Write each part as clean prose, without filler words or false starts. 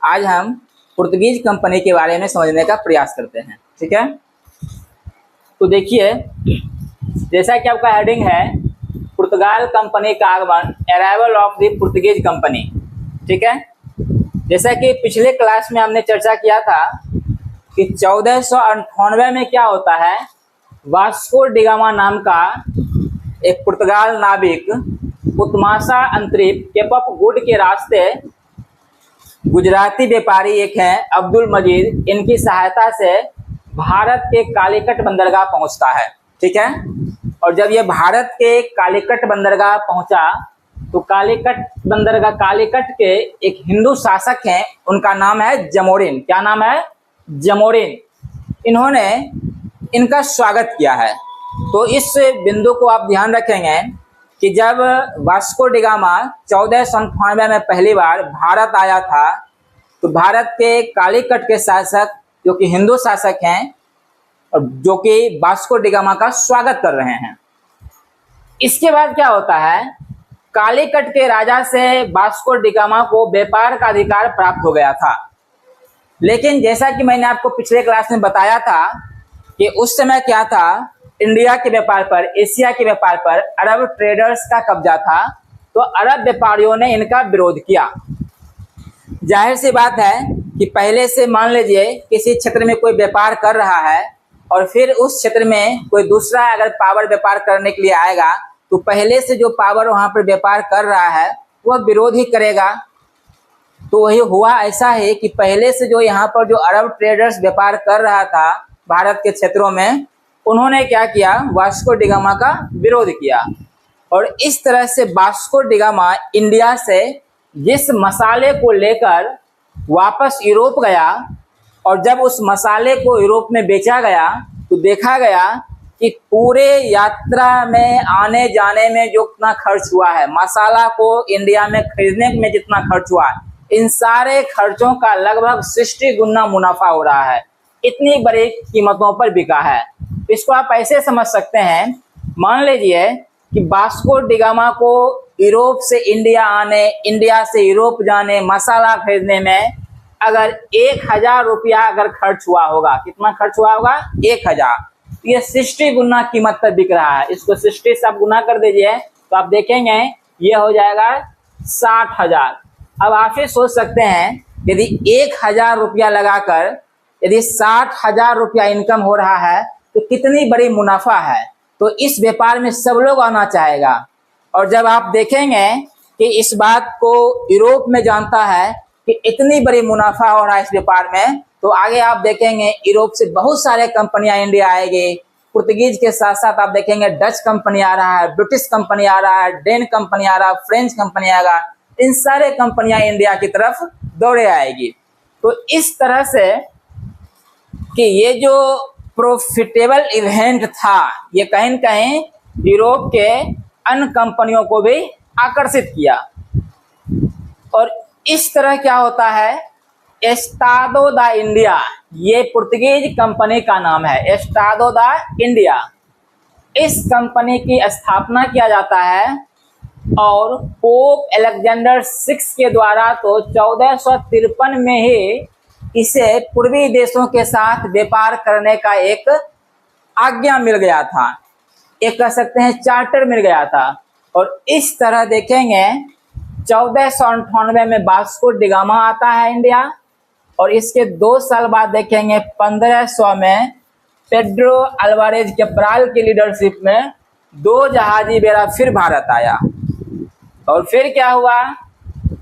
आज हम Portuguese company के बारे में समझने का प्रयास करते हैं। ठीक है, तो देखिए, जैसा कि आपका हेडिंग है पुर्तगाल कंपनी का आगमन, arrival of the Portuguese company. ठीक है, जैसा कि पिछले क्लास में हमने चर्चा किया था कि 1498 में क्या होता है, वास्को डिगामा नाम का एक पुर्तगाल नाविक उत्माशा अंतरिप केप ऑफ गुड के रास्ते गुजराती व्यापारी एक हैं अब्दुल मजीद, इनकी सहायता से भारत के कालीकट बंदरगाह पहुंचता है। ठीक है, और जब ये भारत के कालीकट बंदरगाह पहुंचा तो कालीकट के एक हिंदू शासक हैं, उनका नाम है जमोरिन। क्या नाम है? जमोरिन। इन्होंने इनका स्वागत किया है। तो इस बिंदु को आप ध्यान रखेंगे कि जब वास्को डिगामा 1498 में पहली बार भारत आया था तो भारत के कालीकट के शासक जो कि हिंदू शासक हैं और जो कि वास्को डिगामा का स्वागत कर रहे हैं। इसके बाद क्या होता है, कालीकट के राजा से वास्को डिगामा को व्यापार का अधिकार प्राप्त हो गया था। लेकिन जैसा कि मैंने आपको पिछले क्लास में बताया था कि उस समय क्या था, इंडिया के व्यापार पर, एशिया के व्यापार पर अरब ट्रेडर्स का कब्जा था। तो अरब व्यापारियों ने इनका विरोध किया। जाहिर सी बात है कि पहले से मान लीजिए किसी क्षेत्र में कोई व्यापार कर रहा है और फिर उस क्षेत्र में कोई दूसरा अगर पावर व्यापार करने के लिए आएगा तो पहले से जो पावर वहां पर व्यापार कर रहा है वह विरोध ही करेगा। तो वही हुआ ऐसा है कि पहले से जो यहाँ पर जो अरब ट्रेडर्स व्यापार कर रहा था भारत के क्षेत्रों में, उन्होंने क्या किया, वास्को डिगामा का विरोध किया। और इस तरह से वास्को डिगामा इंडिया से जिस मसाले को लेकर वापस यूरोप गया और जब उस मसाले को यूरोप में बेचा गया तो देखा गया कि पूरे यात्रा में आने जाने में जो इतना खर्च हुआ है, मसाला को इंडिया में खरीदने में जितना खर्च हुआ है, इन सारे खर्चों का लगभग 60 गुना मुनाफा हो रहा है। इतनी बड़ी कीमतों पर बिका है। इसको आप ऐसे समझ सकते हैं, मान लीजिए कि वास्को डिगामा को यूरोप से इंडिया आने, इंडिया से यूरोप जाने, मसाला खरीदने में अगर 1000 रुपया अगर खर्च हुआ होगा, कितना खर्च हुआ होगा? 1000। ये 60 गुना कीमत पर बिक रहा है। इसको 60 से आप गुना कर दीजिए तो आप देखेंगे ये हो जाएगा 60,000। अब आप ही सोच सकते हैं, यदि 1000 रुपया लगाकर यदि 60,000 रुपया इनकम हो रहा है तो कितनी बड़ी मुनाफा है। तो इस व्यापार में सब लोग आना चाहेगा। और जब आप देखेंगे कि इस बात को यूरोप में जानता है कि इतनी बड़ी मुनाफा हो रहा है इस व्यापार में, तो आगे आप देखेंगे यूरोप से बहुत सारे कंपनियां इंडिया आएगी। पुर्तगीज के साथ साथ आप देखेंगे डच कंपनी आ रहा है, ब्रिटिश कंपनी आ रहा है, डेन कंपनी आ रहा है, फ्रेंच कंपनी आएगा। इन सारे कंपनियां इंडिया की तरफ दौड़े आएगी। तो इस तरह से कि ये जो प्रॉफिटेबल इवेंट था, ये कहीं न कहीं यूरोप के अन्य कंपनियों को भी आकर्षित किया। और इस तरह क्या होता है, एस्टाडो दा इंडिया, ये पुर्तगीज कंपनी का नाम है, एस्टाडो दा इंडिया। इस कंपनी की स्थापना किया जाता है और पोप अलेक्जेंडर 6 के द्वारा तो 1453 में ही इसे पूर्वी देशों के साथ व्यापार करने का एक आज्ञा मिल गया था, एक कह सकते हैं चार्टर मिल गया था। और इस तरह देखेंगे 1498 में वास्को डिगामा आता है इंडिया, और इसके 2 साल बाद देखेंगे 1500 में पेड्रो अल्वारेज कैब्राल की लीडरशिप में 2 जहाजी बेड़ा फिर भारत आया। और फिर क्या हुआ,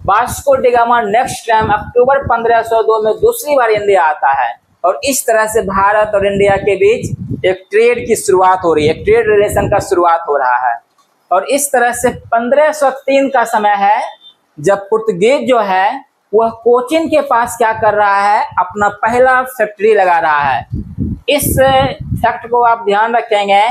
वास्को डिगामा नेक्स्ट टाइम अक्टूबर 1502 में दूसरी बार इंडिया आता है। और इस तरह से भारत और इंडिया के बीच एक ट्रेड की शुरुआत हो रही है, ट्रेड रिलेशन का शुरुआत हो रहा है। और इस तरह से 1503 का समय है जब पुर्तगीज जो है वह कोचिन के पास क्या कर रहा है, अपना पहला फैक्ट्री लगा रहा है। इस फैक्ट को आप ध्यान रखेंगे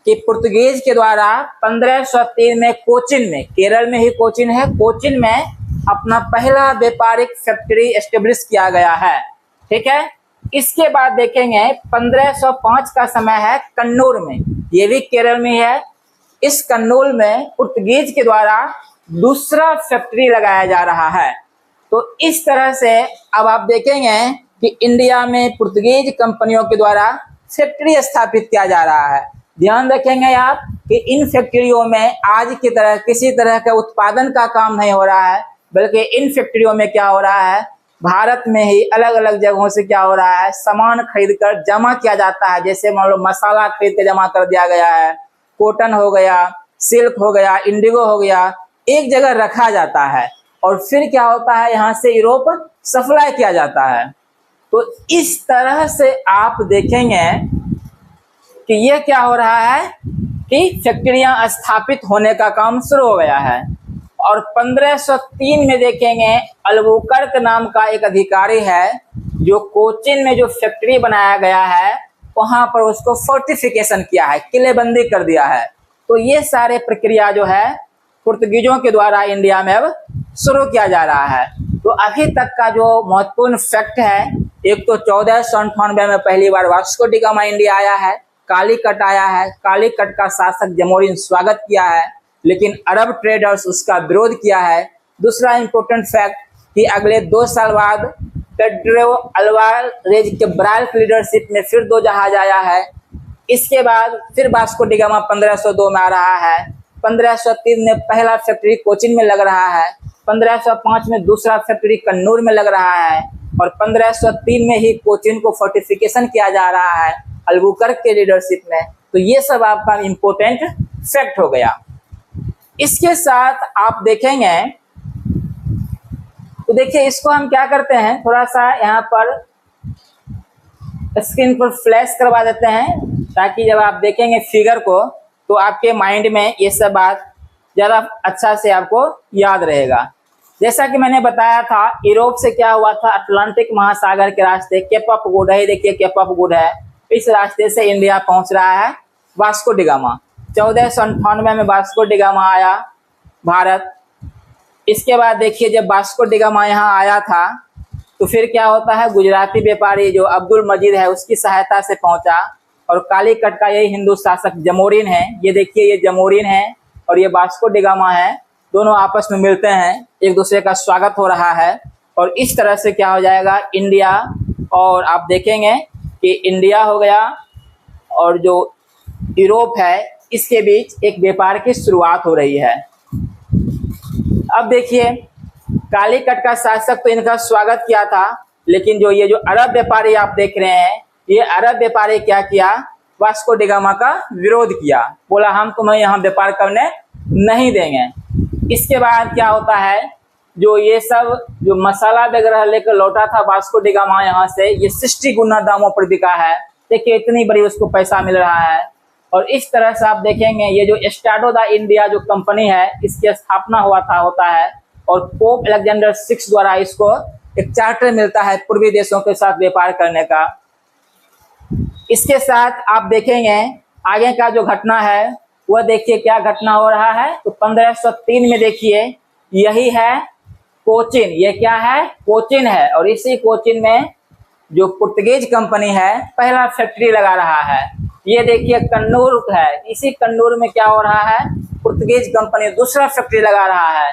कि पुर्तगीज के द्वारा 1503 में कोचिन में, केरल में ही कोचिन है, कोचिन में अपना पहला व्यापारिक फैक्ट्री एस्टेब्लिश किया गया है। ठीक है, इसके बाद देखेंगे 1505 का समय है कन्नूर में, ये भी केरल में है। इस कन्नूर में पुर्तगीज के द्वारा दूसरा फैक्ट्री लगाया जा रहा है। तो इस तरह से अब आप देखेंगे कि इंडिया में पुर्तगीज कंपनियों के द्वारा फैक्ट्री स्थापित किया जा रहा है। ध्यान रखेंगे आप कि इन फैक्ट्रियों में आज की तरह किसी तरह के उत्पादन का काम नहीं हो रहा है, बल्कि इन फैक्ट्रियों में क्या हो रहा है, भारत में ही अलग अलग जगहों से क्या हो रहा है, सामान खरीद कर जमा किया जाता है। जैसे मान लो मसाला खरीद के जमा कर दिया गया है, कॉटन हो गया, सिल्क हो गया, इंडिगो हो गया, एक जगह रखा जाता है और फिर क्या होता है, यहाँ से यूरोप सप्लाई किया जाता है। तो इस तरह से आप देखेंगे कि ये क्या हो रहा है कि फैक्ट्रियां स्थापित होने का काम शुरू हो गया है। और 1503 में देखेंगे अल्बुकर्क नाम का एक अधिकारी है जो कोचिन में जो फैक्ट्री बनाया गया है वहां पर उसको फोर्टिफिकेशन किया है, किलेबंदी कर दिया है। तो ये सारे प्रक्रिया जो है पुर्तगीजों के द्वारा इंडिया में अब शुरू किया जा रहा है। तो अभी तक का जो महत्वपूर्ण फैक्ट है, एक तो 1498 में पहली बार वास्को डी गामा इंडिया आया है, कालीकट आया है, कालीकट का शासक जमोरिन स्वागत किया है, लेकिन अरब ट्रेडर्स उसका विरोध किया है। दूसरा इंपॉर्टेंट फैक्ट कि अगले 2 साल बाद पेड्रो अल्वारेज के ब्रायल की लीडरशिप में फिर 2 जहाज आया है। इसके बाद फिर वास्को डी गामा 1502 में आ रहा है, 1503 में पहला फैक्ट्री कोचिन में लग रहा है, 1505 में दूसरा फैक्ट्री कन्नूर में लग रहा है और 1503 में ही कोचिन को फोर्टिफिकेशन किया जा रहा है अल्बुकर्क के लीडरशिप में। तो ये सब आपका इम्पोर्टेंट फैक्ट हो गया। इसके साथ आप देखेंगे तो देखिए इसको हम क्या करते हैं, थोड़ा सा यहाँ पर स्क्रीन पर फ्लैश करवा देते हैं ताकि जब आप देखेंगे फिगर को तो आपके माइंड में ये सब बात ज़्यादा अच्छा से आपको याद रहेगा। जैसा कि मैंने बताया था, यूरोप से क्या हुआ था, अटलांटिक महासागर के रास्ते केप ऑफ गुड है, देखिए केप ऑफ गुड है, इस रास्ते से इंडिया पहुंच रहा है वास्को डी गामा। 1498 में वास्को डी गामा आया भारत। इसके बाद देखिए जब वास्को डी गामा यहाँ आया था तो फिर क्या होता है, गुजराती व्यापारी जो अब्दुल मजीद है उसकी सहायता से पहुंचा और कालीकट का यही हिंदू शासक जमोरिन है, ये देखिए ये जमोरिन है और ये वास्को डी गामा है, दोनों आपस में मिलते हैं, एक दूसरे का स्वागत हो रहा है और इस तरह से क्या हो जाएगा इंडिया, और आप देखेंगे कि इंडिया हो गया और जो यूरोप है इसके बीच एक व्यापार की शुरुआत हो रही है। अब देखिए कालीकट का शासक तो इनका स्वागत किया था, लेकिन जो ये जो अरब व्यापारी आप देख रहे हैं, ये अरब व्यापारी क्या किया, वास्को डी गामा का विरोध किया, बोला हम तुम्हें यहाँ व्यापार करने नहीं देंगे। इसके बाद क्या होता है, जो ये सब जो मसाला वगैरह लेकर लौटा था वास्को डी गामा यहाँ से, ये 60 गुना दामों पर बिका है। देखिए इतनी बड़ी उसको पैसा मिल रहा है। और इस तरह से आप देखेंगे ये जो एस्टाडो दा इंडिया जो कंपनी है इसकी स्थापना होता है और पोप अलेक्जेंडर 6 द्वारा इसको एक चार्टर मिलता है पूर्वी देशों के साथ व्यापार करने का। इसके साथ आप देखेंगे आगे का जो घटना है वह देखिए क्या घटना हो रहा है। तो 1503 में देखिए यही है कोचिन, ये क्या है, कोचिन है और इसी कोचिन में जो पुर्तगीज कंपनी है पहला फैक्ट्री लगा रहा है। ये देखिए कन्नूर है, इसी कन्नूर में क्या हो रहा है, पुर्तगीज कंपनी दूसरा फैक्ट्री लगा रहा है।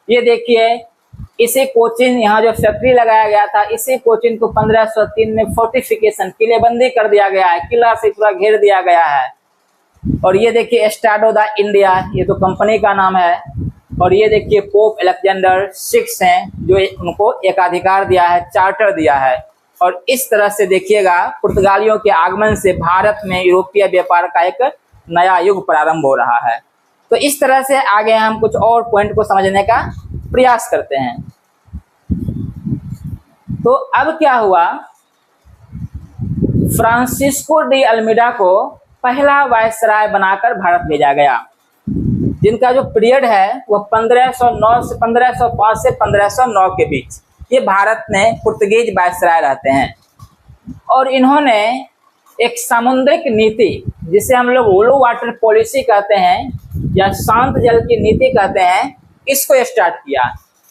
ये देखिए इसी कोचिन, यहाँ जो फैक्ट्री लगाया गया था इसी कोचिन को 1503 में फोर्टिफिकेशन, किलेबंदी कर दिया गया है, किला से पूरा घेर दिया गया है। और ये देखिए एस्टाडो दा इंडिया, ये तो कंपनी का नाम है। और ये देखिए पोप अलेक्जेंडर 6 हैं जो उनको एकाधिकार दिया है, चार्टर दिया है। और इस तरह से देखिएगा पुर्तगालियों के आगमन से भारत में यूरोपीय व्यापार का एक नया युग प्रारंभ हो रहा है। तो इस तरह से आगे हम कुछ और पॉइंट को समझने का प्रयास करते हैं। तो अब क्या हुआ, फ्रांसिस्को डी अल्मीडा को पहला वायसराय बनाकर भारत भेजा गया, जिनका जो पीरियड है वह 1505 से 1509 के बीच ये भारत में पुर्तगीज वायसराय रहते हैं। और इन्होंने एक सामुद्रिक नीति, जिसे हम लोग ब्लू वाटर पॉलिसी कहते हैं या शांत जल की नीति कहते हैं, इसको स्टार्ट किया।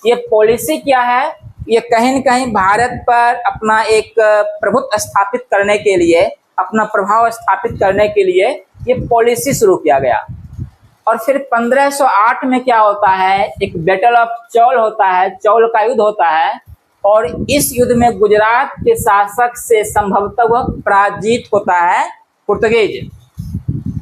ये पॉलिसी क्या है, ये कहीं न कहीं भारत पर अपना एक प्रभुत्व स्थापित करने के लिए, अपना प्रभाव स्थापित करने के लिए ये पॉलिसी शुरू किया गया। और फिर 1508 में क्या होता है, एक बैटल ऑफ चौल होता है, चौल का युद्ध होता है, और इस युद्ध में गुजरात के शासक से संभवतः वह पराजित होता है पुर्तगीज।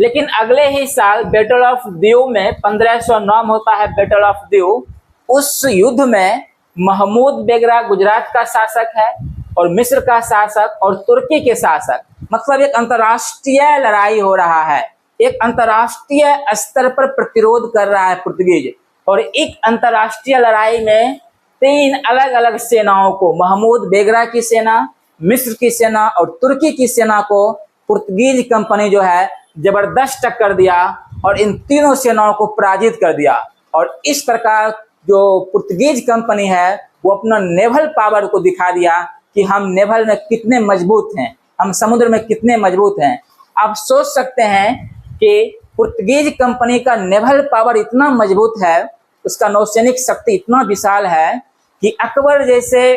लेकिन अगले ही साल बैटल ऑफ दीव में 1509 में होता है बैटल ऑफ दीव। उस युद्ध में महमूद बेगरा गुजरात का शासक है और मिस्र का शासक और तुर्की के शासक, मतलब एक अंतर्राष्ट्रीय लड़ाई हो रहा है, एक अंतर्राष्ट्रीय स्तर पर प्रतिरोध कर रहा है पुर्तगीज। और एक अंतर्राष्ट्रीय लड़ाई में 3 अलग अलग सेनाओं को, महमूद बेगरा की सेना, मिस्र की सेना और तुर्की की सेना को पुर्तगीज कंपनी जो है जबरदस्त टक्कर दिया और इन तीनों सेनाओं को पराजित कर दिया। और इस प्रकार जो पुर्तगीज कंपनी है वो अपना नेवल पावर को दिखा दिया कि हम नेवल में कितने मजबूत हैं, हम समुद्र में कितने मजबूत हैं। आप सोच सकते हैं कि पुर्तगीज कंपनी का नेवल पावर इतना मजबूत है, उसका नौसैनिक शक्ति इतना विशाल है कि अकबर जैसे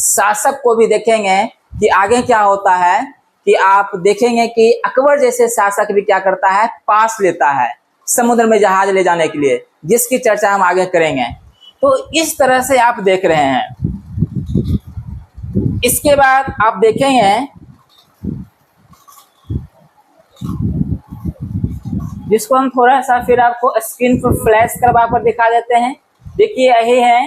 शासक को भी देखेंगे कि आगे क्या होता है, कि आप देखेंगे कि अकबर जैसे शासक भी क्या करता है, पास लेता है समुद्र में जहाज ले जाने के लिए, जिसकी चर्चा हम आगे करेंगे। तो इस तरह से आप देख रहे हैं। इसके बाद आप देखेंगे, जिसको हम थोड़ा सा फिर आपको स्क्रीन पर फ्लैश करवा कर दिखा देते हैं। देखिए यही है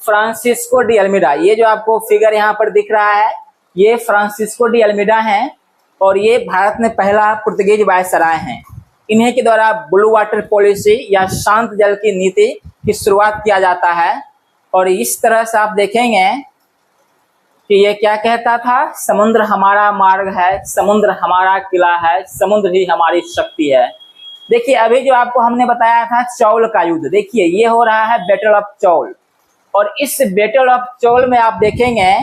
फ्रांसिस्को डी अल्मीडा, ये जो आपको फिगर यहाँ पर दिख रहा है ये फ्रांसिस्को डी अल्मीडा हैं और ये भारत में पहला पुर्तगीज वायसराय हैं। इन्हीं के द्वारा ब्लू वाटर पॉलिसी या शांत जल की नीति की शुरुआत किया जाता है। और इस तरह से आप देखेंगे कि ये क्या कहता था, समुद्र हमारा मार्ग है, समुद्र हमारा किला है, समुद्र ही हमारी शक्ति है। देखिए अभी जो आपको हमने बताया था चौल का युद्ध, देखिए ये हो रहा है बैटल ऑफ चौल। और इस बैटल ऑफ चौल में आप देखेंगे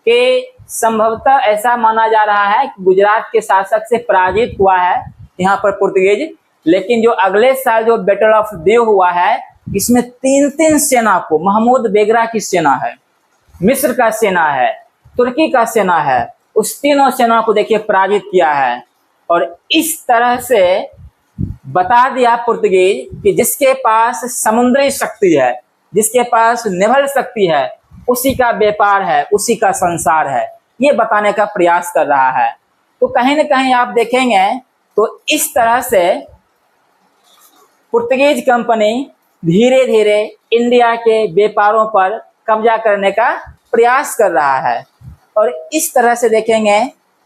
कि संभवतः ऐसा माना जा रहा है कि गुजरात के शासक से पराजित हुआ है यहाँ पर पुर्तगीज। लेकिन जो अगले साल जो बैटल ऑफ दीव हुआ है, इसमें 3 सेना को, महमूद बेगरा की सेना है, मिस्र का सेना है, तुर्की का सेना है, उस तीनों सेना को देखिए पराजित किया है। और इस तरह से बता दिया पुर्तगीज कि जिसके पास समुद्री शक्ति है, जिसके पास नेवल शक्ति है, उसी का व्यापार है, उसी का संसार है, ये बताने का प्रयास कर रहा है। तो कहीं न कहीं आप देखेंगे तो इस तरह से पुर्तगीज कंपनी धीरे धीरे इंडिया के व्यापारों पर कब्जा करने का प्रयास कर रहा है। और इस तरह से देखेंगे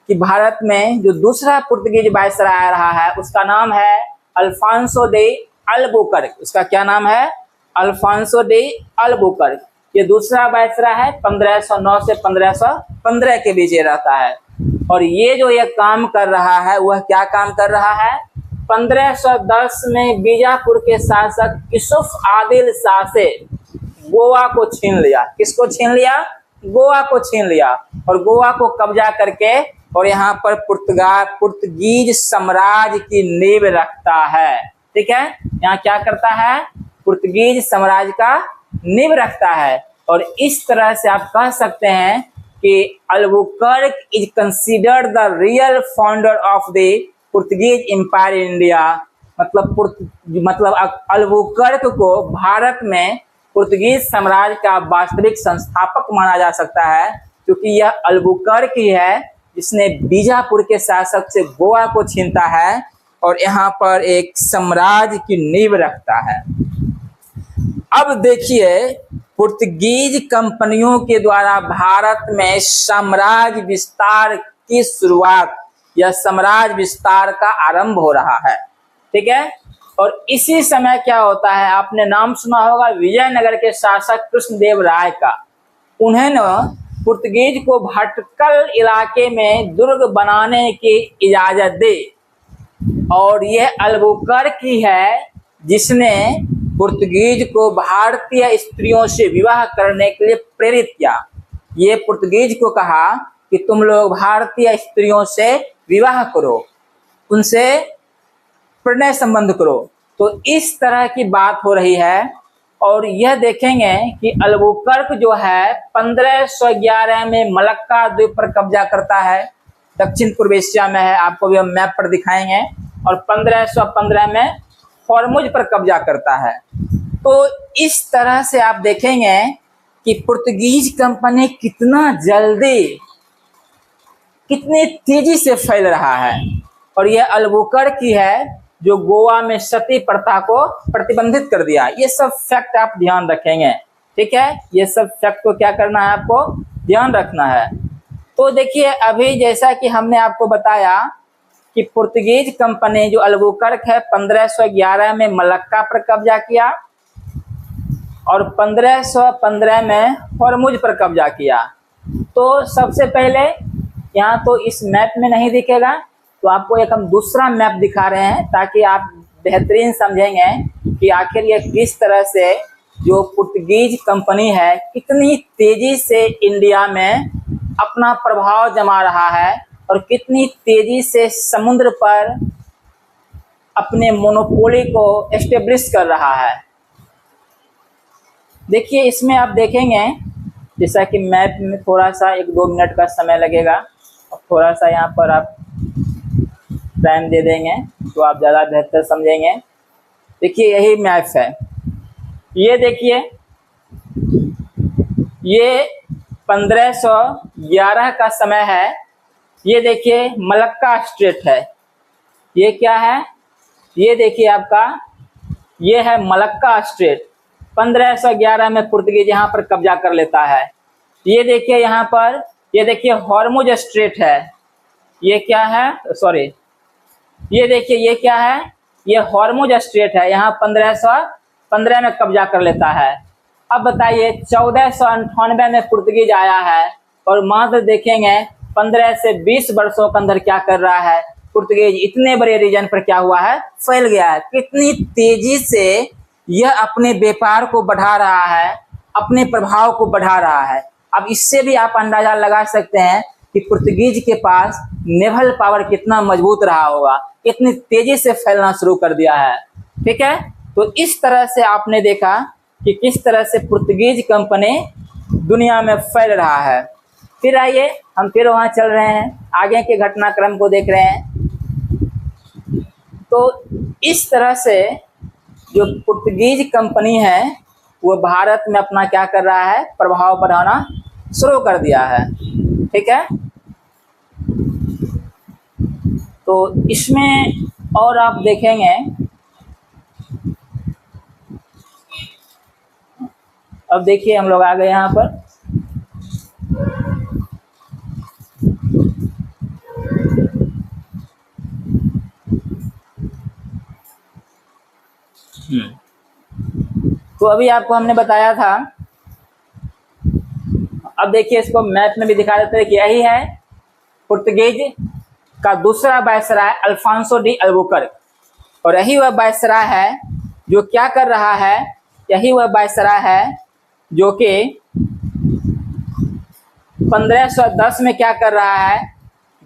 कि भारत में जो दूसरा पुर्तगीज वायसराय आ रहा है उसका नाम है अल्फांसो डे अल्बुकर्क। उसका क्या नाम है? Afonso de Albuquerque. ये दूसरा वायसराय है, 1509 से 1515 के बीच ये रहता है। और ये जो ये काम कर रहा है वह क्या काम कर रहा है, 1510 में बीजापुर के शासक यूसुफ आदिल शाह से गोवा को छीन लिया। किसको छीन लिया? गोवा को छीन लिया और गोवा को कब्जा करके और यहाँ पर पुर्तगीज साम्राज्य की नींव रखता है। ठीक है, यहाँ क्या करता है? पुर्तगीज साम्राज्य का नींव रखता है। और इस तरह से आप कह सकते हैं कि Albuquerque is considered the real founder of the Portuguese empire in India. मतलब अल्बुकर्क को भारत में पुर्तगीज साम्राज्य का वास्तविक संस्थापक माना जा सकता है, क्योंकि यह अल्बुकर्क ही है जिसने बीजापुर के शासक से गोवा को छीनता है और यहाँ पर एक साम्राज्य की नींव रखता है। अब देखिए, पुर्तगीज कंपनियों के द्वारा भारत में साम्राज्य विस्तार की शुरुआत या साम्राज्य विस्तार का आरंभ हो रहा है। ठीक है, और इसी समय क्या होता है, आपने नाम सुना होगा विजयनगर के शासक कृष्णदेव राय का। उन्हें पुर्तगीज को भटकल इलाके में दुर्ग बनाने की इजाजत दी और यह अल्बुकर्क ही है जिसने पुर्तगीज को भारतीय स्त्रियों से विवाह करने के लिए प्रेरित किया। ये पुर्तगीज को कहा कि तुम लोग भारतीय स्त्रियों से विवाह करो, उनसे प्रणय संबंध करो। तो इस तरह की बात हो रही है। और यह देखेंगे कि अल्बुकर्क जो है 1511 में मलक्का द्वीप पर कब्जा करता है, दक्षिण पूर्व एशिया में है, आपको भी हम मैप पर दिखाएंगे। और 1515 में हॉर्मुज पर कब्जा करता है। तो इस तरह से आप देखेंगे कि पुर्तगीज कंपनी कितना जल्दी, कितनी तेजी से फैल रहा है। और यह अल्बुकर्क है जो गोवा में सती प्रथा को प्रतिबंधित कर दिया। ये सब फैक्ट आप ध्यान रखेंगे, ठीक है। ये सब फैक्ट को क्या करना है, आपको ध्यान रखना है। तो देखिए अभी जैसा कि हमने आपको बताया कि पुर्तगीज कंपनी जो अल्बुकर्क है 1511 में मलक्का पर कब्जा किया और 1515 में हॉर्मुज पर कब्जा किया। तो सबसे पहले यहाँ तो इस मैप में नहीं दिखेगा, तो आपको एक हम दूसरा मैप दिखा रहे हैं ताकि आप बेहतरीन समझेंगे कि आखिर ये किस तरह से जो पुर्तगीज कंपनी है कितनी तेजी से इंडिया में अपना प्रभाव जमा रहा है और कितनी तेजी से समुद्र पर अपने मोनोपोली को एस्टेब्लिश कर रहा है। देखिए इसमें आप देखेंगे जैसा कि मैप में थोड़ा सा 1-2 मिनट का समय लगेगा और थोड़ा सा यहाँ पर आप टाइम दे देंगे तो आप ज़्यादा बेहतर समझेंगे। देखिए यही मैप है, ये देखिए ये 1511 का समय है। ये देखिए मलक्का स्ट्रेट है, ये क्या है, ये देखिए आपका ये है मलक्का स्ट्रेट। 1511 में पुर्तगीज यहाँ पर कब्जा कर लेता है। ये देखिए यहाँ पर, ये देखिए हॉर्मुज स्ट्रेट है, ये क्या है, सॉरी ये देखिए ये क्या है, ये हॉर्मुज स्ट्रेट है, यहाँ 1515 में कब्जा कर लेता है। अब बताइए 1498 में पुर्तगीज आया है और मात्र देखेंगे 15 से 20 वर्षों के अंदर क्या कर रहा है, पुर्तगीज इतने बड़े रीजन पर क्या हुआ है, फैल गया है। कितनी तेजी से यह अपने व्यापार को बढ़ा रहा है, अपने प्रभाव को बढ़ा रहा है। अब इससे भी आप अंदाजा लगा सकते हैं कि पुर्तगीज के पास नेवल पावर कितना मजबूत रहा होगा, कितनी तेजी से फैलना शुरू कर दिया है, ठीक है। तो इस तरह से आपने देखा कि किस तरह से पुर्तगीज कंपनी दुनिया में फैल रहा है। फिर आइए हम फिर वहाँ चल रहे हैं, आगे के घटनाक्रम को देख रहे हैं। तो इस तरह से जो पुर्तगीज कंपनी है वो भारत में अपना क्या कर रहा है, प्रभाव बढ़ाना शुरू कर दिया है, ठीक है। तो इसमें और आप देखेंगे, अब देखिए हम लोग आ गए यहाँ पर, तो अभी आपको हमने बताया था। अब देखिए इसको मैप में भी दिखा देते हैं कि यही है पुर्तगीज का दूसरा वायसराय अल्फांसो डी अल्बुकर्क, और यही वह वायसराय है जो क्या कर रहा है, यही वह वायसराय है जो कि 1510 में क्या कर रहा है,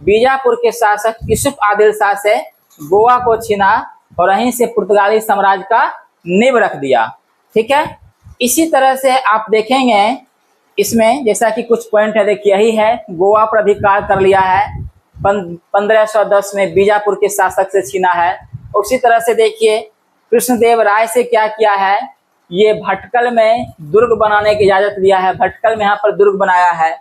बीजापुर के शासक यूसुफ आदिल शाह से गोवा को छीना और यहीं से पुर्तगाली साम्राज्य का नींव रख दिया, ठीक है। इसी तरह से आप देखेंगे इसमें जैसा कि कुछ पॉइंट है, देखिए यही है, गोवा पर अधिकार कर लिया है, 1510 में बीजापुर के शासक से छीना है। उसी तरह से देखिए कृष्णदेव राय से क्या किया है, ये भटकल में दुर्ग बनाने की इजाजत दिया है, भटकल में यहाँ पर दुर्ग बनाया है।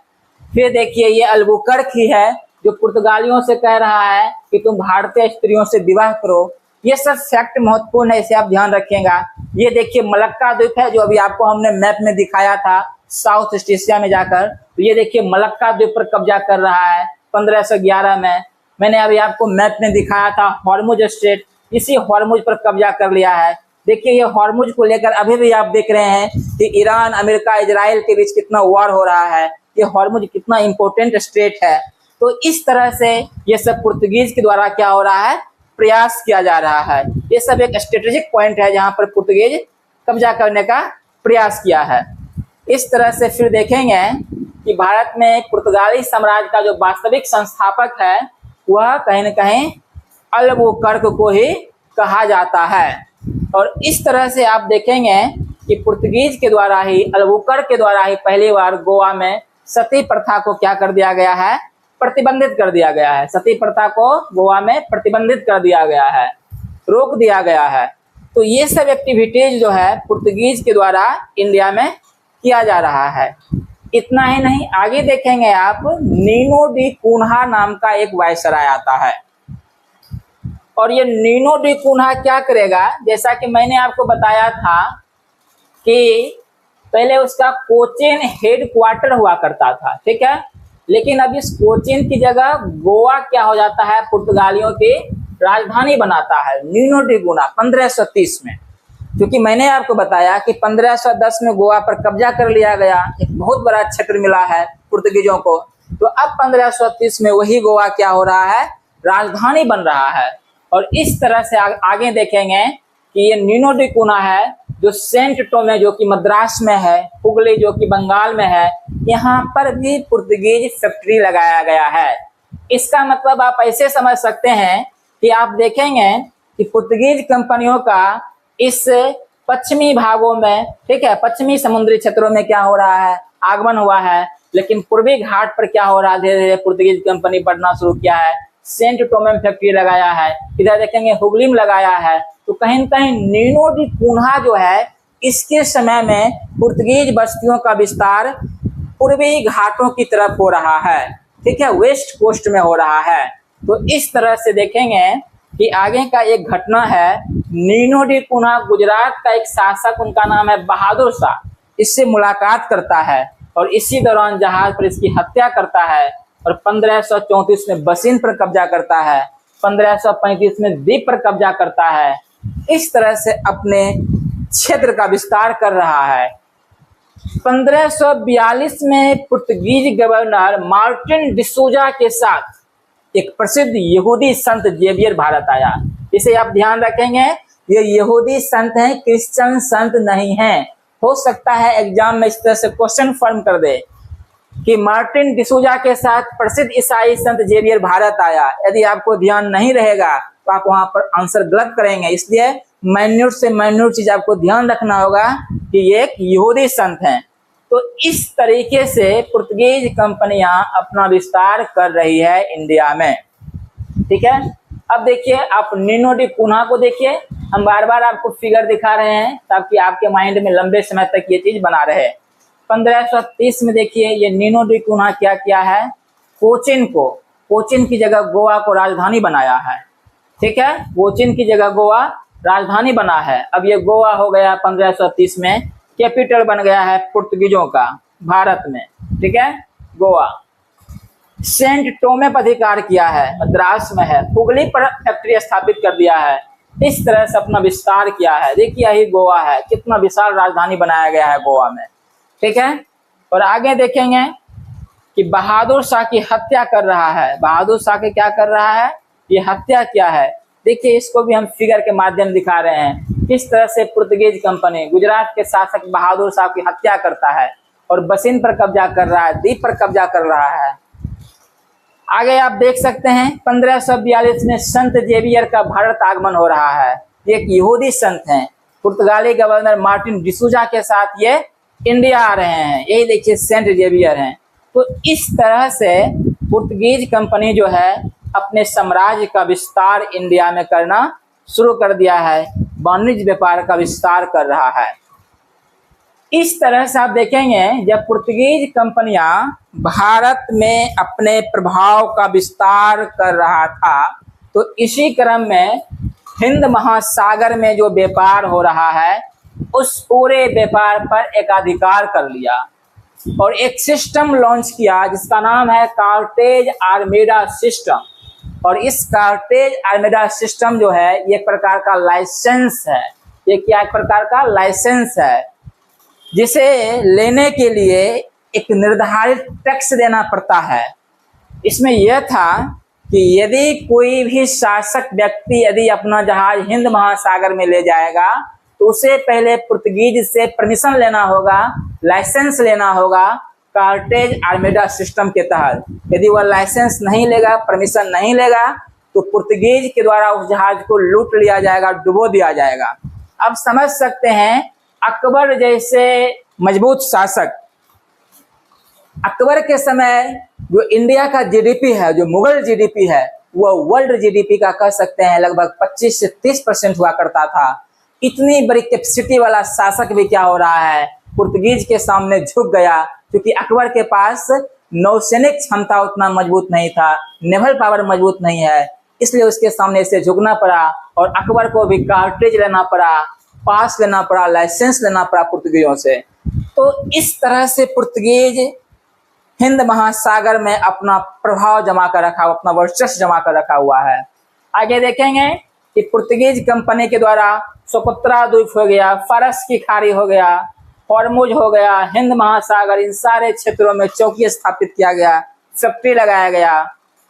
फिर देखिए ये अल्बुकर्क ही है जो पुर्तगालियों से कह रहा है कि तुम भारतीय स्त्रियों से विवाह करो। ये सब फैक्ट महत्वपूर्ण है, इसे आप ध्यान रखिएगा। ये देखिए मलक्का द्वीप है जो अभी आपको हमने मैप में दिखाया था साउथ ईस्ट एशिया में जाकर, तो ये देखिए मलक्का द्वीप पर कब्जा कर रहा है 1511 में। मैंने अभी आपको मैप में दिखाया था हॉर्मुज स्ट्रेट, इसी हॉर्मुज पर कब्जा कर लिया है। देखिए ये हॉर्मुज को लेकर अभी भी आप देख रहे हैं कि ईरान, अमेरिका, इजराइल के बीच कितना वॉर हो रहा है। ये हॉर्मुज कितना इंपॉर्टेंट स्टेट है। तो इस तरह से ये सब पुर्तगीज के द्वारा क्या हो रहा है, प्रयास किया जा रहा है। ये सब एक स्ट्रेटेजिक पॉइंट है जहां पर पुर्तगीज कब्जा करने का प्रयास किया है। इस तरह से फिर देखेंगे कि भारत में पुर्तगाली साम्राज्य का जो वास्तविक संस्थापक है वह कहीं न कहीं अल्बुकर्क को ही कहा जाता है। और इस तरह से आप देखेंगे कि पुर्तगीज के द्वारा ही, अल्बुकर्क के द्वारा ही पहली बार गोवा में सती प्रथा को क्या कर दिया गया है, प्रतिबंधित कर दिया गया है। सती प्रथा को गोवा में प्रतिबंधित कर दिया गया है, रोक दिया गया है। तो ये सब एक्टिविटीज जो है पुर्तगीज के द्वारा इंडिया में किया जा रहा है। इतना ही नहीं, आगे देखेंगे आप, नीनो डी कुन्हा नाम का एक वायसराय आता है। और ये नीनो डी कुन्हा क्या करेगा, जैसा कि मैंने आपको बताया था कि पहले उसका कोचीन हेड क्वार्टर हुआ करता था, ठीक है। लेकिन अब इस कोचीन की जगह गोवा क्या हो जाता है, पुर्तगालियों की राजधानी बनाता है नीनो डी कुन्हा 1530 में। क्योंकि मैंने आपको बताया कि 1510 में गोवा पर कब्जा कर लिया गया, एक बहुत बड़ा क्षेत्र मिला है पुर्तगीजों को। तो अब 1530 में वही गोवा क्या हो रहा है, राजधानी बन रहा है। और इस तरह से आगे देखेंगे कि ये नीनो डी कुन्हा है जो सेंट टोमे जो कि मद्रास में है, हुगली जो कि बंगाल में है, यहाँ पर भी पुर्तगीज फैक्ट्री लगाया गया है। इसका मतलब आप ऐसे समझ सकते हैं कि आप देखेंगे कि पुर्तगीज कंपनियों का इस पश्चिमी भागों में, ठीक है, पश्चिमी समुद्री क्षेत्रों में क्या हो रहा है, आगमन हुआ है। लेकिन पूर्वी घाट पर क्या हो रहा है, धीरे धीरे पुर्तगीज कंपनी बढ़ना शुरू किया है। सेंट टोमे में फैक्ट्री लगाया है, इधर देखेंगे हुगली में लगाया है। तो कहीं न कहीं नीनो डी कुन्हा जो है, इसके समय में पुर्तगीज बस्तियों का विस्तार पूर्वी घाटों की तरफ हो रहा है, ठीक है, वेस्ट कोस्ट में हो रहा है। तो इस तरह से देखेंगे कि आगे का एक घटना है, नीनो डी कुन्हा गुजरात का एक शासक, उनका नाम है बहादुर शाह, इससे मुलाकात करता है और इसी दौरान जहाज पर इसकी हत्या करता है। और 1534 में बसिन पर कब्जा करता है, 1535 में द्वीप पर कब्जा करता है। इस तरह से अपने क्षेत्र का विस्तार कर रहा है। 1542 में पुर्तगीज गवर्नर मार्टिन डिसूजा के साथ एक प्रसिद्ध यहूदी संत जेवियर भारत आया। इसे आप ध्यान रखेंगे, ये यहूदी संत हैं, क्रिश्चियन संत नहीं हैं। हो सकता है एग्जाम में इस तरह से क्वेश्चन फॉर्म कर दे कि मार्टिन डिसूजा के साथ प्रसिद्ध ईसाई संत जेवियर भारत आया। यदि आपको ध्यान नहीं रहेगा तो आप वहां पर आंसर गलत करेंगे। इसलिए माइन्यूट से माइन्यूट चीज आपको ध्यान रखना होगा कि ये एक यहूदी संत हैं। तो इस तरीके से पुर्तगीज कंपनियां अपना विस्तार कर रही है इंडिया में, ठीक है। अब देखिए आप नीनो डी कुन्हा को देखिए, हम बार बार आपको फिगर दिखा रहे हैं ताकि आपके माइंड में लंबे समय तक ये चीज बना रहे। 1530 में देखिए ये नीनो डी कुन्हा क्या किया है, कोचीन की जगह गोवा को राजधानी बनाया है, ठीक है। कोचीन की जगह गोवा राजधानी बना है। अब ये गोवा हो गया 1530 में कैपिटल बन गया है पुर्तगीजों का भारत में, ठीक है, गोवा। सेंट टोमे पर अधिकार किया है, मद्रास में है, हुगली पर फैक्ट्री स्थापित कर दिया है। इस तरह से अपना विस्तार किया है। देखिए यही गोवा है, कितना विशाल राजधानी बनाया गया है गोवा में, ठीक है। और आगे देखेंगे कि बहादुर शाह की हत्या कर रहा है। बहादुर शाह के क्या कर रहा है, ये हत्या किया है। देखिए इसको भी हम फिगर के माध्यम दिखा रहे हैं, किस तरह से पुर्तगीज कंपनी गुजरात के शासक बहादुर शाह की हत्या करता है और बसिन पर कब्जा कर रहा है, द्वीप पर कब्जा कर रहा है। आगे आप देख सकते हैं 1542 में संत जेवियर का भारत आगमन हो रहा है। ये एक यहूदी संत हैं, पुर्तगाली गवर्नर मार्टिन डिसूजा के साथ ये इंडिया आ रहे हैं। यही देखिए सेंट जेवियर हैं। तो इस तरह से पुर्तगीज कंपनी जो है अपने साम्राज्य का विस्तार इंडिया में करना शुरू कर दिया है, वाणिज्य व्यापार का विस्तार कर रहा है। इस तरह से आप देखेंगे जब पुर्तगीज कंपनियां भारत में अपने प्रभाव का विस्तार कर रहा था, तो इसी क्रम में हिंद महासागर में जो व्यापार हो रहा है उस पूरे व्यापार पर एकाधिकार कर लिया और एक सिस्टम लॉन्च किया जिसका नाम है कार्टेज आर्मेडा सिस्टम। और इस कार्टेज आर्मेडा सिस्टम जो है ये एक प्रकार का लाइसेंस है। ये क्या एक प्रकार का लाइसेंस है जिसे लेने के लिए एक निर्धारित टैक्स देना पड़ता है। इसमें यह था कि यदि कोई भी शासक व्यक्ति यदि अपना जहाज हिंद महासागर में ले जाएगा तो उसे पहले पुर्तगीज से परमिशन लेना होगा, लाइसेंस लेना होगा कार्टेज आर्मेडा सिस्टम के तहत। यदि वह लाइसेंस नहीं लेगा, परमिशन नहीं लेगा, तो पुर्तगीज के द्वारा उस जहाज को लूट लिया जाएगा, डुबो दिया जाएगा। अब समझ सकते हैं अकबर जैसे मजबूत शासक, अकबर के समय जो इंडिया का जीडीपी है, जो मुगल जीडीपी है, वह वर्ल्ड जीडीपी का कह सकते हैं लगभग 25 से 30% हुआ करता था। इतनी बड़ी कैपेसिटी वाला शासक भी क्या हो रहा है, पुर्तगीज के सामने झुक गया, क्योंकि अकबर के पास नौसैनिक क्षमता उतना मजबूत नहीं था, नेवल पावर मजबूत नहीं है, इसलिए उसके सामने से झुकना पड़ा और अकबर को भी कार्टेज लेना पड़ा, पास लेना पड़ा, लाइसेंस लेना पड़ा पुर्तगीजों से। तो इस तरह से पुर्तगीज हिंद महासागर में अपना प्रभाव जमा कर रखा, अपना वर्चस्व जमा कर रखा हुआ है। आगे देखेंगे कि पुर्तगीज कंपनी के द्वारा सोकोत्रा द्वीप हो गया, फारस की खाड़ी हो गया, हॉर्मुज हो गया, हिंद महासागर, इन सारे क्षेत्रों में चौकी स्थापित किया गया, फैक्ट्री लगाया गया।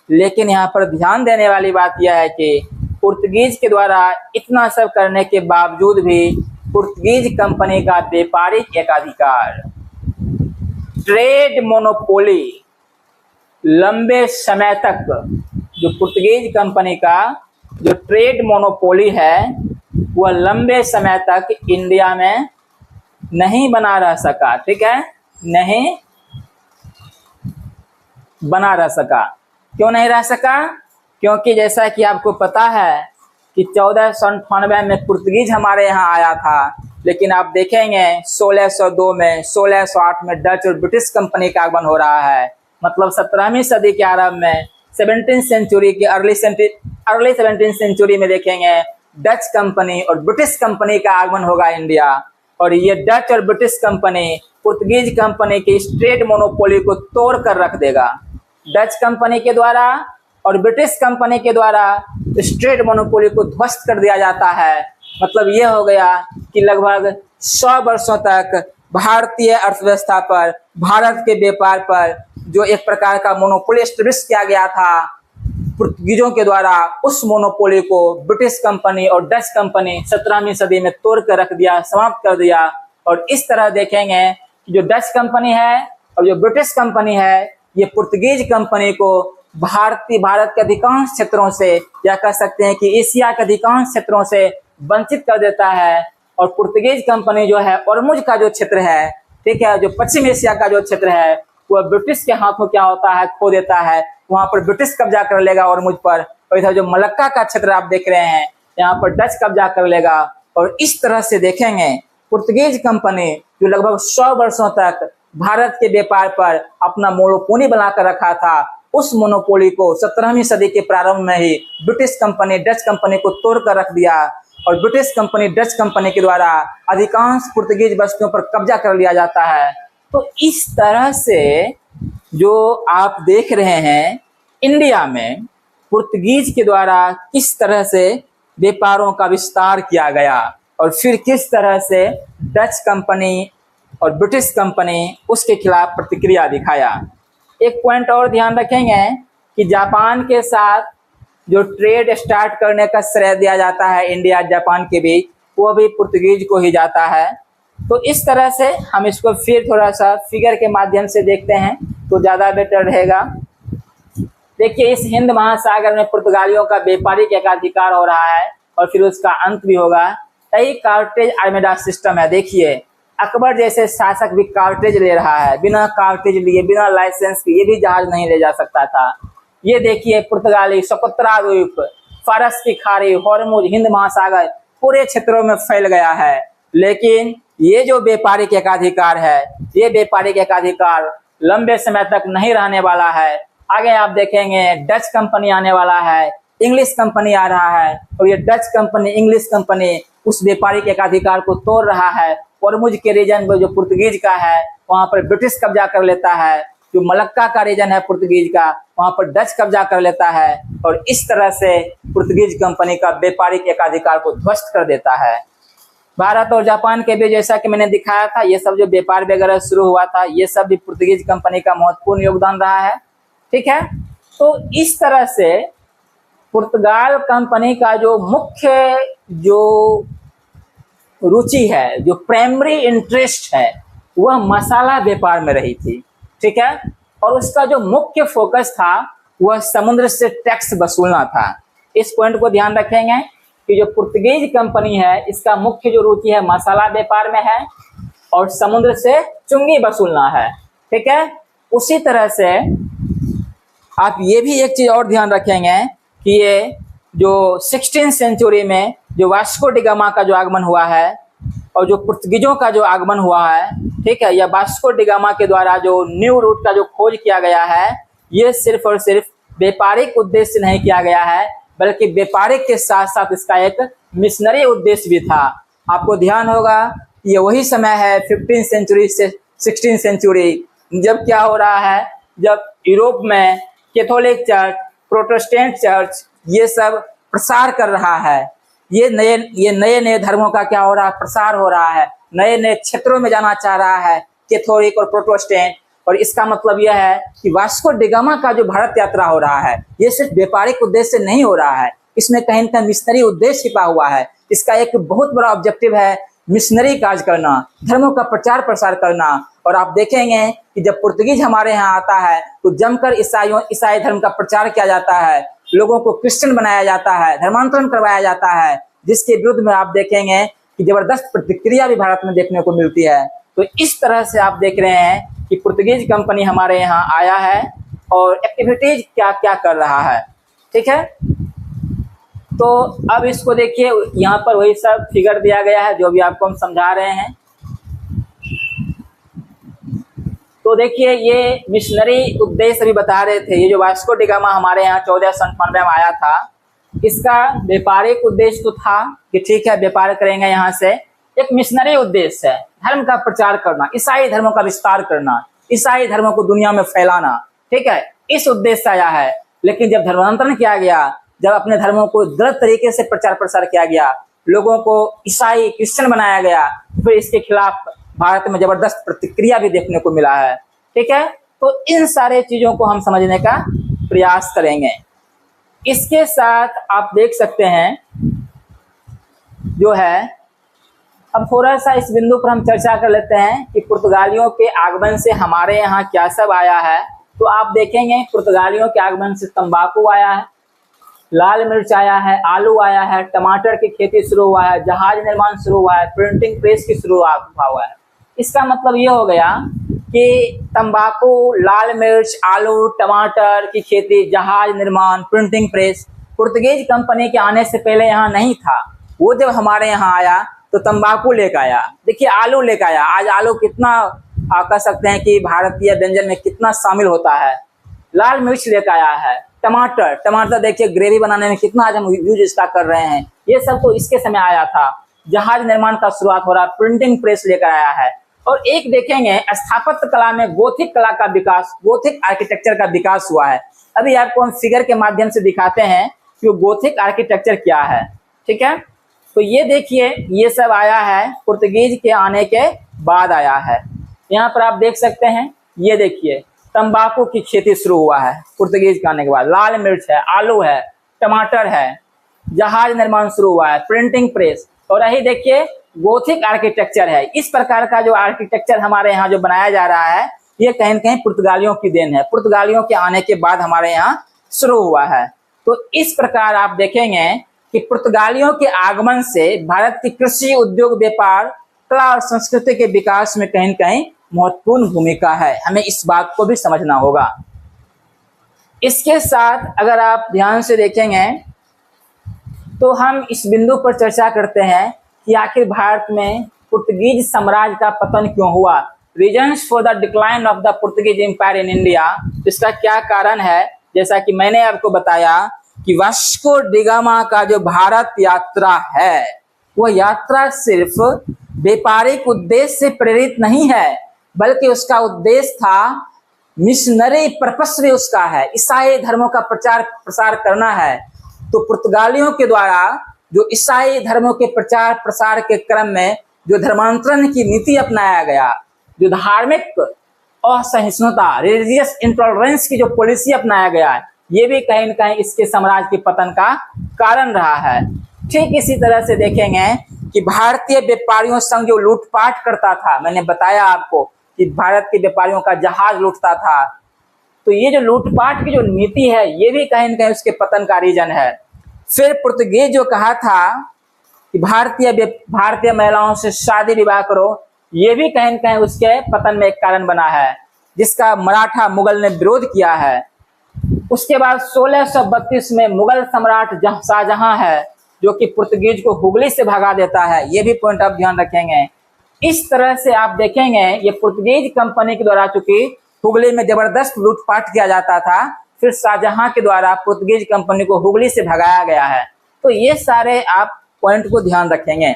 लेकिन यहाँ पर ध्यान देने वाली बात यह है कि पुर्तगीज के द्वारा इतना सब करने के बावजूद भी पुर्तगीज कंपनी का व्यापारिक एकाधिकार, ट्रेड मोनोपोली, लंबे समय तक जो पुर्तगीज कंपनी का जो ट्रेड मोनोपोली है वह लंबे समय तक इंडिया में नहीं बना रह सका। ठीक है, नहीं बना रह सका। क्यों नहीं रह सका? क्योंकि जैसा कि आपको पता है कि 1498 में पुर्तगीज हमारे यहाँ आया था, लेकिन आप देखेंगे 1602 में, 1608 में डच और ब्रिटिश कंपनी का आगमन हो रहा है। मतलब 17वीं सदी के आरंभ में, 17th सेंचुरी के अर्ली 17th सेंचुरी में देखेंगे डच कंपनी और ब्रिटिश कंपनी का आगमन होगा इंडिया, और ये डच और ब्रिटिश कंपनी पुर्तगीज कंपनी की इस ट्रेड मोनोपोली को तोड़ कर रख देगा। डच कंपनी के द्वारा और ब्रिटिश कंपनी के द्वारा इस ट्रेड मोनोपोली को ध्वस्त कर दिया जाता है। मतलब ये हो गया कि लगभग 100 वर्षों तक भारतीय अर्थव्यवस्था पर, भारत के व्यापार पर जो एक प्रकार का मोनोपोली एस्टेब्लिश किया गया था पुर्तगीजों के द्वारा, उस मोनोपोली को ब्रिटिश कंपनी और डच कंपनी 17वीं सदी में तोड़ कर रख दिया, समाप्त कर दिया। और इस तरह देखेंगे कि जो डच कंपनी है और जो ब्रिटिश कंपनी है, ये पुर्तगीज कंपनी को भारत के अधिकांश क्षेत्रों से, या कह सकते हैं कि एशिया के अधिकांश क्षेत्रों से वंचित कर देता है। और पुर्तगीज कंपनी जो है हॉर्मुज का जो क्षेत्र है, ठीक है, जो पश्चिम एशिया का जो क्षेत्र है, वह ब्रिटिश के हाथों क्या होता है, खो देता है। वहां पर ब्रिटिश कब्जा कर लेगा हॉर्मुज पर, और इधर जो मलक्का का क्षेत्र आप देख रहे हैं, यहाँ पर डच कब्जा कर लेगा। और इस तरह से देखेंगे पुर्तगीज कंपनी जो लगभग 100 वर्षों तक भारत के व्यापार पर अपना मोनोपोली बनाकर रखा था, उस मोनोपोली को 17वीं सदी के प्रारंभ में ही ब्रिटिश कंपनी डच कंपनी को तोड़ कर रख दिया, और ब्रिटिश कंपनी डच कंपनी के द्वारा अधिकांश पुर्तगीज बस्तियों पर कब्जा कर लिया जाता है। तो इस तरह से जो आप देख रहे हैं इंडिया में पुर्तगीज के द्वारा किस तरह से व्यापारों का विस्तार किया गया, और फिर किस तरह से डच कंपनी और ब्रिटिश कंपनी उसके खिलाफ प्रतिक्रिया दिखाया। एक पॉइंट और ध्यान रखेंगे कि जापान के साथ जो ट्रेड स्टार्ट करने का श्रेय दिया जाता है इंडिया जापान के बीच, वो भी पुर्तगीज को ही जाता है। तो इस तरह से हम इसको फिर थोड़ा सा फिगर के माध्यम से देखते हैं तो ज़्यादा बेटर रहेगा। देखिए, इस हिंद महासागर में पुर्तगालियों का व्यापारिक एकाधिकार हो रहा है और फिर उसका अंत भी होगा। कई कार्टेज आर्मेडा सिस्टम है। देखिए, अकबर जैसे शासक भी कार्टेज ले रहा है, बिना कार्टेज लिए, बिना लाइसेंस के ये भी जहाज नहीं ले जा सकता था। ये देखिए, पुर्तगाली सोकोत्रा द्वीप, फारस की खाड़ी, हॉर्मुज, हिंद महासागर पूरे क्षेत्रों में फैल गया है। लेकिन ये जो व्यापारिक एकाधिकार है, ये व्यापारिक एकाधिकार लंबे समय तक नहीं रहने वाला है। आगे आप देखेंगे डच कंपनी आने वाला है, इंग्लिश कंपनी आ रहा है, और ये डच कंपनी, इंग्लिश कंपनी उस व्यापारिक एकाधिकार को तोड़ रहा है। हॉर्मुज के रीजन में जो पुर्तगीज का है, वहां पर ब्रिटिश कब्जा कर लेता है। जो मलक्का का रीजन है पुर्तगीज का, वहां पर डच कब्जा कर लेता है, और इस तरह से पुर्तगीज कंपनी का व्यापारिक एकाधिकार को ध्वस्त कर देता है। भारत और जापान के भी, जैसा कि मैंने दिखाया था, ये सब जो व्यापार वगैरह शुरू हुआ था, ये सब भी पुर्तगीज कंपनी का महत्वपूर्ण योगदान रहा है। ठीक है, तो इस तरह से पुर्तगाल कंपनी का जो मुख्य जो रुचि है, जो प्राइमरी इंटरेस्ट है, वह मसाला व्यापार में रही थी। ठीक है, और उसका जो मुख्य फोकस था वह समुद्र से टैक्स वसूलना था। इस पॉइंट को ध्यान रखेंगे कि जो पुर्तगीज कंपनी है, इसका मुख्य जो रुचि है मसाला व्यापार में है और समुद्र से चुंगी वसूलना है। ठीक है, उसी तरह से आप ये भी एक चीज और ध्यान रखेंगे कि ये जो 16th सेंचुरी में जो वास्को डी गामा का जो आगमन हुआ है और जो पुर्तगीजों का जो आगमन हुआ है, ठीक है, या वास्को डी गामा के द्वारा जो न्यू रूट का जो खोज किया गया है, ये सिर्फ और सिर्फ व्यापारिक उद्देश्य से नहीं किया गया है, बल्कि व्यापारिक के साथ साथ इसका एक मिशनरी उद्देश्य भी था। आपको ध्यान होगा ये वही समय है 15th सेंचुरी से 16th सेंचुरी, जब क्या हो रहा है, जब यूरोप में कैथोलिक चर्च, प्रोटेस्टेंट चर्च ये सब प्रसार कर रहा है। ये नए धर्मों का क्या हो रहा है, प्रसार हो रहा है, नए नए क्षेत्रों में जाना चाह रहा है कैथोलिक और प्रोटेस्टेंट। और इसका मतलब यह है कि वास्को डी गामा का जो भारत यात्रा हो रहा है, ये सिर्फ व्यापारिक उद्देश्य से नहीं हो रहा है, इसमें कहीं ना कहीं मिशनरी उद्देश्य छिपा हुआ है। इसका एक बहुत बड़ा ऑब्जेक्टिव है मिशनरी काज करना, धर्मों का प्रचार प्रसार करना। और आप देखेंगे कि जब पुर्तगीज हमारे यहाँ आता है तो जमकर ईसाई धर्म का प्रचार किया जाता है, लोगों को क्रिश्चियन बनाया जाता है, धर्मांतरण करवाया जाता है, जिसके विरुद्ध में आप देखेंगे कि जबरदस्त प्रतिक्रिया भी भारत में देखने को मिलती है। तो इस तरह से आप देख रहे हैं कि पुर्तगीज कंपनी हमारे यहाँ आया है और एक्टिविटीज क्या क्या कर रहा है, ठीक है। तो अब इसको देखिए, यहाँ पर वही सब फिगर दिया गया है जो भी आपको हम समझा रहे हैं। तो देखिए ये मिशनरी उद्देश्य भी बता रहे थे। ये जो वास्को डी गामा हमारे यहाँ 1497 में आया था, इसका व्यापारिक उद्देश्य तो था कि ठीक है व्यापार करेंगे यहाँ से, एक मिशनरी उद्देश्य है धर्म का प्रचार करना, ईसाई धर्मों का विस्तार करना, ईसाई धर्मों को दुनिया में फैलाना, ठीक है, इस उद्देश्य से आया है। लेकिन जब धर्मांतरण किया गया, जब अपने धर्मों को गलत तरीके से प्रचार प्रसार किया गया, लोगों को ईसाई क्रिश्चियन बनाया गया, फिर इसके खिलाफ भारत में जबरदस्त प्रतिक्रिया भी देखने को मिला है, ठीक है। तो इन सारे चीजों को हम समझने का प्रयास करेंगे। इसके साथ आप देख सकते हैं जो है, अब थोड़ा सा इस बिंदु पर हम चर्चा कर लेते हैं कि पुर्तगालियों के आगमन से हमारे यहाँ क्या सब आया है। तो आप देखेंगे पुर्तगालियों के आगमन से तंबाकू आया है, लाल मिर्च आया है, आलू आया है, टमाटर की खेती शुरू हुआ है, जहाज निर्माण शुरू हुआ है, प्रिंटिंग प्रेस की शुरुआत हुआ है। इसका मतलब ये हो गया कि तंबाकू, लाल मिर्च, आलू, टमाटर की खेती, जहाज निर्माण, प्रिंटिंग प्रेस पुर्तगीज कंपनी के आने से पहले यहाँ नहीं था। वो जब हमारे यहाँ आया तो तंबाकू लेकर आया, देखिए आलू लेकर आया। आज आलू कितना आप कह सकते हैं कि भारतीय व्यंजन में कितना शामिल होता है। लाल मिर्च लेकर आया है, टमाटर देखिए ग्रेवी बनाने में कितना आज हम यूज इसका कर रहे हैं, ये सब तो इसके समय आया था। जहाज निर्माण का शुरुआत हो रहा है, प्रिंटिंग प्रेस लेकर आया है। और एक देखेंगे स्थापत्य कला में गोथिक कला का विकास, गोथिक आर्किटेक्चर का विकास हुआ है। अभी आपको हम फिगर के माध्यम से दिखाते हैं कि वो गोथिक आर्किटेक्चर क्या है, ठीक है। तो ये देखिए ये सब आया है पुर्तगीज के आने के बाद आया है। यहाँ पर आप देख सकते हैं, ये देखिए तंबाकू की खेती शुरू हुआ है पुर्तगीज के आने के बाद, लाल मिर्च है, आलू है, टमाटर है, जहाज निर्माण शुरू हुआ है, प्रिंटिंग प्रेस, और यही देखिए गोथिक आर्किटेक्चर है। इस प्रकार का जो आर्किटेक्चर हमारे यहाँ जो बनाया जा रहा है, ये कहीं न कहीं पुर्तगालियों की देन है, पुर्तगालियों के आने के बाद हमारे यहाँ शुरू हुआ है। तो इस प्रकार आप देखेंगे कि पुर्तगालियों के आगमन से भारत की कृषि, उद्योग, व्यापार, कला और संस्कृति के विकास में कहीं न कहीं महत्वपूर्ण भूमिका है। हमें इस बात को भी समझना होगा। इसके साथ अगर आप ध्यान से देखेंगे तो हम इस बिंदु पर चर्चा करते हैं कि आखिर भारत में पुर्तगीज साम्राज्य का पतन क्यों हुआ। Reasons for the decline of the Portuguese empire in India, इसका क्या कारण है। जैसा कि मैंने आपको बताया कि वास्को डी गामा का जो भारत यात्रा है, वह यात्रा सिर्फ व्यापारिक उद्देश्य से प्रेरित नहीं है, बल्कि उसका उद्देश्य था मिशनरी पर्पस भी उसका है, ईसाई धर्मों का प्रचार प्रसार करना है। तो पुर्तगालियों के द्वारा जो ईसाई धर्मों के प्रचार प्रसार के क्रम में जो धर्मांतरण की नीति अपनाया गया, जो धार्मिक असहिष्णुता, रिलीजियस इंटॉलरेंस की जो पॉलिसी अपनाया गया, ये भी कहीं न कहीं इसके साम्राज्य के पतन का कारण रहा है। ठीक इसी तरह से देखेंगे कि भारतीय व्यापारियों संग जो लूटपाट करता था, मैंने बताया आपको कि भारत के व्यापारियों का जहाज लूटता था, तो ये जो लूटपाट की जो नीति है, ये भी कहीं न कहीं उसके पतन का रीजन है। फिर पुर्तगीज जो कहा था कि भारतीय महिलाओं से शादी विवाह करो, ये भी कहीं न कहीं उसके पतन में एक कारण बना है, जिसका मराठा मुगल ने विरोध किया है। उसके बाद 1632 में मुगल सम्राट शाहजहां है, जो कि पुर्तगीज को हुगली से भगा देता है, ये भी पॉइंट आप ध्यान रखेंगे। इस तरह से आप देखेंगे ये पुर्तगीज कंपनी के द्वारा चूंकि हुगली में जबरदस्त लूटपाट किया जाता था, फिर शाहजहां के द्वारा पुर्तगीज कंपनी को हुगली से भगाया गया है। तो ये सारे आप पॉइंट को ध्यान रखेंगे।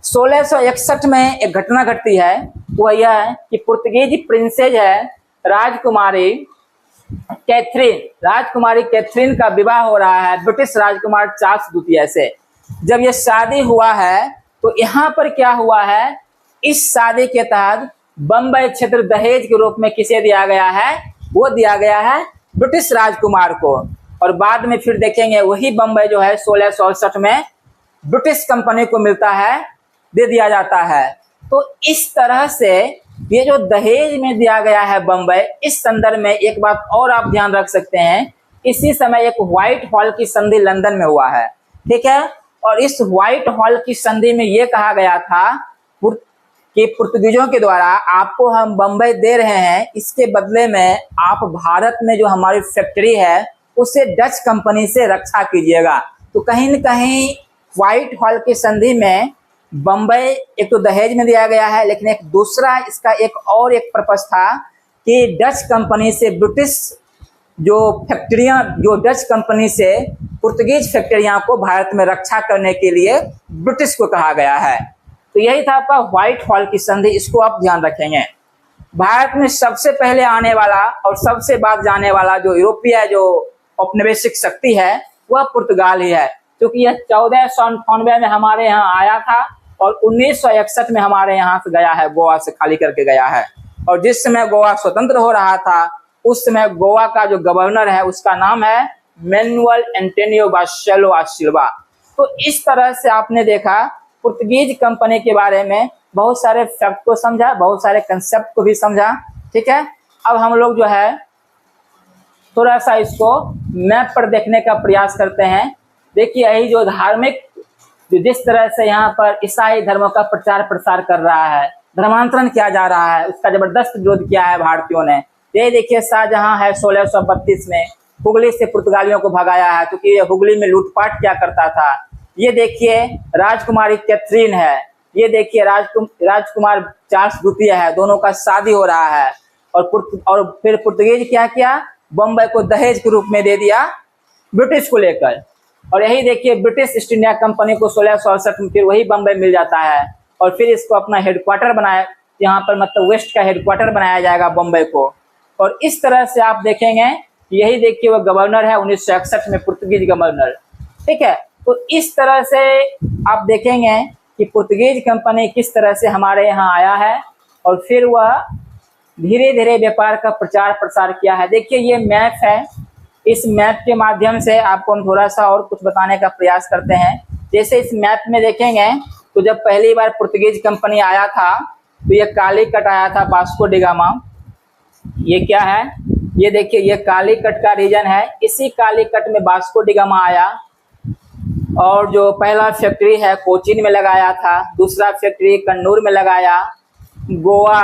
1661 में एक घटना घटती है, वह यह है कि पुर्तगीज प्रिंसेज है राजकुमारी कैथरीन का विवाह हो रहा है ब्रिटिश राजकुमार चार्ल्स द्वितीय से। जब ये शादी हुआ है तो यहाँ पर क्या हुआ है, इस शादी के तहत बम्बई क्षेत्र दहेज के रूप में किसे दिया गया है, वो दिया गया है ब्रिटिश राजकुमार को। और बाद में फिर देखेंगे वही बम्बई जो है 1668 में ब्रिटिश कंपनी को मिलता है, दे दिया जाता है। तो इस तरह से ये जो दहेज में दिया गया है बम्बई, इस संदर्भ में एक बात और आप ध्यान रख सकते हैं, इसी समय एक व्हाइट हॉल की संधि लंदन में हुआ है, ठीक है। और इस व्हाइट हॉल की संधि में ये कहा गया था कि पुर्तगीजों के द्वारा आपको हम बम्बई दे रहे हैं, इसके बदले में आप भारत में जो हमारी फैक्ट्री है उसे डच कंपनी से रक्षा कीजिएगा। तो कहीं न कहीं व्हाइट हॉल की संधि में बम्बई एक तो दहेज में दिया गया है, लेकिन एक दूसरा इसका एक और एक पर्पस था कि डच कंपनी से ब्रिटिश जो फैक्ट्रियां, जो डच कंपनी से पुर्तगीज फैक्ट्रियां को भारत में रक्षा करने के लिए ब्रिटिश को कहा गया है। तो यही था आपका व्हाइट हॉल की संधि, इसको आप ध्यान रखेंगे। भारत में सबसे पहले आने वाला और सबसे बाद जाने वाला जो यूरोपीय जो औपनिवेशिक शक्ति है वह पुर्तगाल ही है, क्योंकि यह 1498 में हमारे यहाँ आया था और 1961 में हमारे यहाँ से गया है, गोवा से खाली करके गया है। और जिस समय गोवा स्वतंत्र हो रहा था उस समय गोवा का जो गवर्नर है उसका नाम है मैनुअल एंटोनियो बासेलो आ सिल्वा। तो इस तरह से आपने देखा पुर्तगीज कंपनी के बारे में बहुत सारे फैक्ट को समझा, बहुत सारे कंसेप्ट को भी समझा, ठीक है। अब हम लोग जो है थोड़ा सा इसको मैप पर देखने का प्रयास करते हैं। देखिए यही जो धार्मिक जिस तरह से यहाँ पर ईसाई धर्मों का प्रचार प्रसार कर रहा है, धर्मांतरण किया जा रहा है, उसका जबरदस्त विरोध किया है भारतीयों ने। ये देखिए शाहजहां है 1632 में हुगली से पुर्तगालियों को भगाया है, क्योंकि ये हुगली में लूटपाट किया करता था। ये देखिए राजकुमारी कैथरीन है, ये देखिए राजकुमार चार्ल्स द्वितीय है, दोनों का शादी हो रहा है। और फिर पुर्तगीज क्या किया, बम्बई को दहेज के रूप में दे दिया ब्रिटिश को लेकर। और यही देखिए ब्रिटिश ईस्ट इंडिया कंपनी को 1668 में फिर वही बम्बई मिल जाता है और फिर इसको अपना हेडक्वार्टर बनाया, यहाँ पर मतलब वेस्ट का हेडक्वार्टर बनाया जाएगा बम्बई को। और इस तरह से आप देखेंगे, यही देखिए वो गवर्नर है 1961 में पुर्तगीज गवर्नर, ठीक है। तो इस तरह से आप देखेंगे कि पुर्तगीज कंपनी किस तरह से हमारे यहाँ आया है और फिर वह धीरे धीरे व्यापार का प्रचार प्रसार किया है। देखिए ये मैप है, इस मैप के माध्यम से आपको हम थोड़ा सा और कुछ बताने का प्रयास करते हैं। जैसे इस मैप में देखेंगे तो जब पहली बार पुर्तगीज कंपनी आया था तो ये कालीकट आया था, वास्को डी गामा। ये क्या है, ये देखिए ये कालीकट का रीजन है, इसी कालीकट में वास्को डी गामा आया और जो पहला फैक्ट्री है कोचीन में लगाया था, दूसरा फैक्ट्री कन्नूर में लगाया, गोवा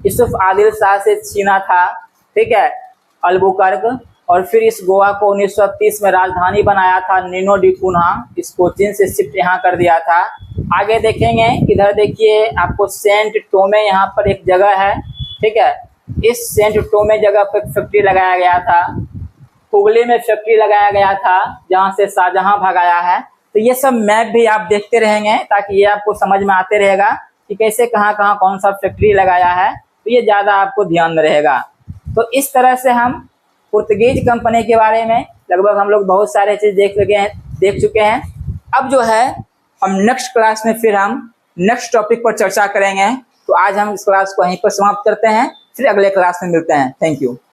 यूसुफ आदिल शाह से छीना था, ठीक है, अल्बुकर्क। और फिर इस गोवा को 1930 में राजधानी बनाया था नीनो डी कुन्हा, इस कोचीन से शिफ्ट यहाँ कर दिया था। आगे देखेंगे, इधर देखिए आपको सेंट टोमे यहाँ पर एक जगह है, ठीक है, इस सेंट टोमे जगह पर फैक्ट्री लगाया गया था। हुगली में फैक्ट्री लगाया गया था जहाँ से शाहजहां भगाया है। तो ये सब मैप भी आप देखते रहेंगे ताकि ये आपको समझ में आते रहेगा कि कैसे कहाँ कहाँ कौन सा फैक्ट्री लगाया है, तो ये ज़्यादा आपको ध्यान में रहेगा। तो इस तरह से हम पुर्तगीज कंपनी के बारे में लगभग हम लोग बहुत सारे चीज़ देख चुके हैं। अब जो है हम नेक्स्ट क्लास में फिर हम नेक्स्ट टॉपिक पर चर्चा करेंगे। तो आज हम इस क्लास को यहीं पर समाप्त करते हैं, फिर अगले क्लास में मिलते हैं। Thank you.